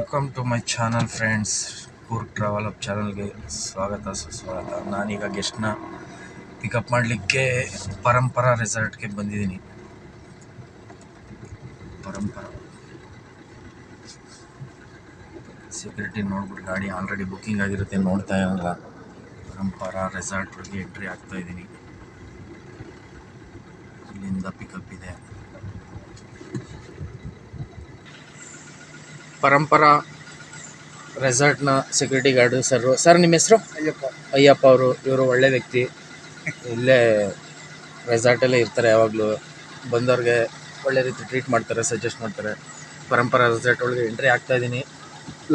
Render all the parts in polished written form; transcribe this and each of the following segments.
Welcome to my channel friends. Coorg travel up ಚಾನಲ್ಗೆ ಸ್ವಾಗತ ಸುಸ್ವಾಗತ. ನಾನೀಗ ಗೆಸ್ಟ್ನ ಪಿಕಪ್ ಮಾಡಲಿಕ್ಕೆ ಪರಂಪರಾ ರೆಸಾರ್ಟ್ಗೆ ಬಂದಿದ್ದೀನಿ. ಪರಂಪರಾ ಸೆಕ್ಯೂರಿಟಿ ನೋಡ್ಬಿಟ್ಟು ಗಾಡಿ ಆಲ್ರೆಡಿ ಬುಕ್ಕಿಂಗ್ ಆಗಿರುತ್ತೆ, ನೋಡ್ತಾ ಇರಲ್ಲ. ಪರಂಪರಾ ರೆಸಾರ್ಟ್ಗೆ ಎಂಟ್ರಿ ಆಗ್ತಾ ಇದ್ದೀನಿ. ಇಲ್ಲಿಂದ ಪಿಕಪ್ ಇದೆ. ಪರಂಪರಾ ರೆಸಾರ್ಟ್ನ ಸೆಕ್ಯೂರಿಟಿ ಗಾರ್ಡು ಸರ್ ನಿಮ್ಮ ಹೆಸರು? ಅಯ್ಯಪ್ಪ ಅವರು. ಇವರು ಒಳ್ಳೆ ವ್ಯಕ್ತಿ, ಇಲ್ಲೇ ರೆಸಾರ್ಟಲ್ಲೇ ಇರ್ತಾರೆ. ಯಾವಾಗಲೂ ಬಂದವ್ರಿಗೆ ಒಳ್ಳೆ ರೀತಿ ಟ್ರೀಟ್ ಮಾಡ್ತಾರೆ, ಸಜೆಸ್ಟ್ ಮಾಡ್ತಾರೆ. ಪರಂಪರಾ ರೆಸಾರ್ಟ್ ಒಳಗೆ ಎಂಟ್ರಿ ಆಗ್ತಾ ಇದ್ದೀನಿ.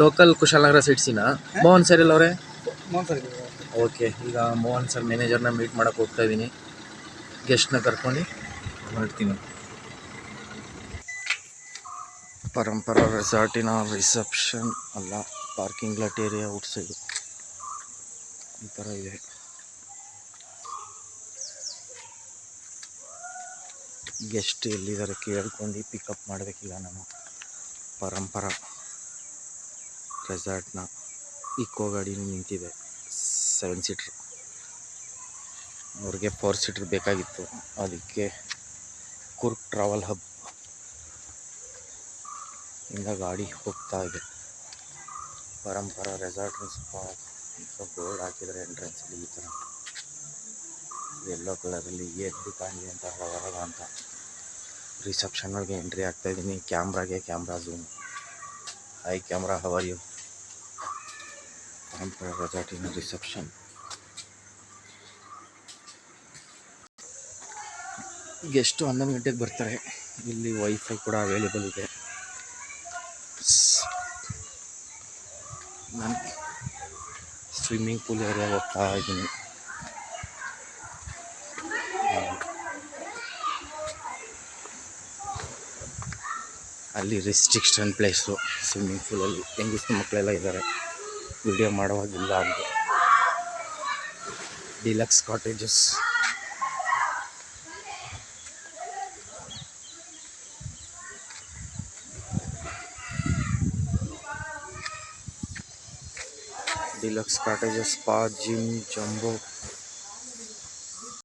ಲೋಕಲ್ ಕುಶಾಲನಗರ ಸಿಟ್ಸಿನ ಮೋಹನ್ ಸರ್ ಅವರೇ? ಓಕೆ, ಈಗ ಮೋಹನ್ ಸರ್ ಮ್ಯಾನೇಜರ್ನ ಮೀಟ್ ಮಾಡೋಕ್ಕೆ ಹೋಗ್ತಾ ಇದ್ದೀನಿ. ಗೆಸ್ಟ್ನ ಕರ್ಕೊಂಡು ಹೊರಡ್ತೀನಿ. ಪರಂಪರಾ ರೆಸಾರ್ಟಿನ ರಿಸೆಪ್ಷನ್ ಅಲ್ಲ, ಪಾರ್ಕಿಂಗ್ ಲಾಟ್ ಏರಿಯಾ ಔಟ್ಸೈಡು ಈ ಥರ ಇದೆ. ಗೆಸ್ಟ್ ಎಲ್ಲಿದ್ದಾರೆ ಕೇಳ್ಕೊಂಡು ಪಿಕಪ್ ಮಾಡಬೇಕೀಗ ನಾನು. ಪರಂಪರಾ ರೆಸಾರ್ಟ್ನ ಇಕೋ ಗಾಡಿ ನಿಂತಿದೆ, 7 ಸೀಟ್ರ್. ಅವ್ರಿಗೆ 4 ಸೀಟ್ರ್ ಬೇಕಾಗಿತ್ತು, ಅದಕ್ಕೆ ಕೂರ್ಗ್ ಟ್ರಾವೆಲ್ ಹಬ್ ಇಂದ ಗಾಡಿ ಹೋಗ್ತಾ ಇದೆ. ಪರಂಪರಾ ರೆಸಾರ್ಟ್ ಸ್ವಲ್ಪ ಬೋರ್ಡ್ ಹಾಕಿದರೆ ಎಂಟ್ರೆನ್ಸಲ್ಲಿ ಈ ಥರ ಯೆಲ್ಲೋ ಕಲರಲ್ಲಿ ಎದ್ದು ಕಾಣಿದೆ ಅಂತ ಹೊರಗ ಅಂತ. ರಿಸೆಪ್ಷನ್ ಒಳಗೆ ಎಂಟ್ರಿ ಆಗ್ತಾ ಇದ್ದೀನಿ. Camera zoom. Hi camera, how are you? Parampara ರೆಸಾರ್ಟಿನ ರಿಸೆಪ್ಷನ್. ಗೆಸ್ಟು 11 ಗಂಟೆಗೆ ಬರ್ತಾರೆ. ಇಲ್ಲಿ ವೈಫೈ ಕೂಡ ಅವೈಲೇಬಲ್ ಇದೆ. ನಾನು ಸ್ವಿಮ್ಮಿಂಗ್ ಪೂಲ್ ಏರಿಯಾ ಹೋಗ್ತಾ ಇದ್ದೀನಿ. ಅಲ್ಲಿ ರಿಸ್ಟ್ರಿಕ್ಷನ್ ಪ್ಲೇಸು. ಸ್ವಿಮ್ಮಿಂಗ್ ಪೂಲಲ್ಲಿ ಹೆಂಗಸ್ರು ಮಕ್ಕಳೆಲ್ಲ ಇದ್ದಾರೆ, ವಿಡಿಯೋ ಮಾಡೋವಾಗಿಲ್ಲ ಅಂತ. Deluxe cottages. Deluxe cottages, spa, gym, jumbo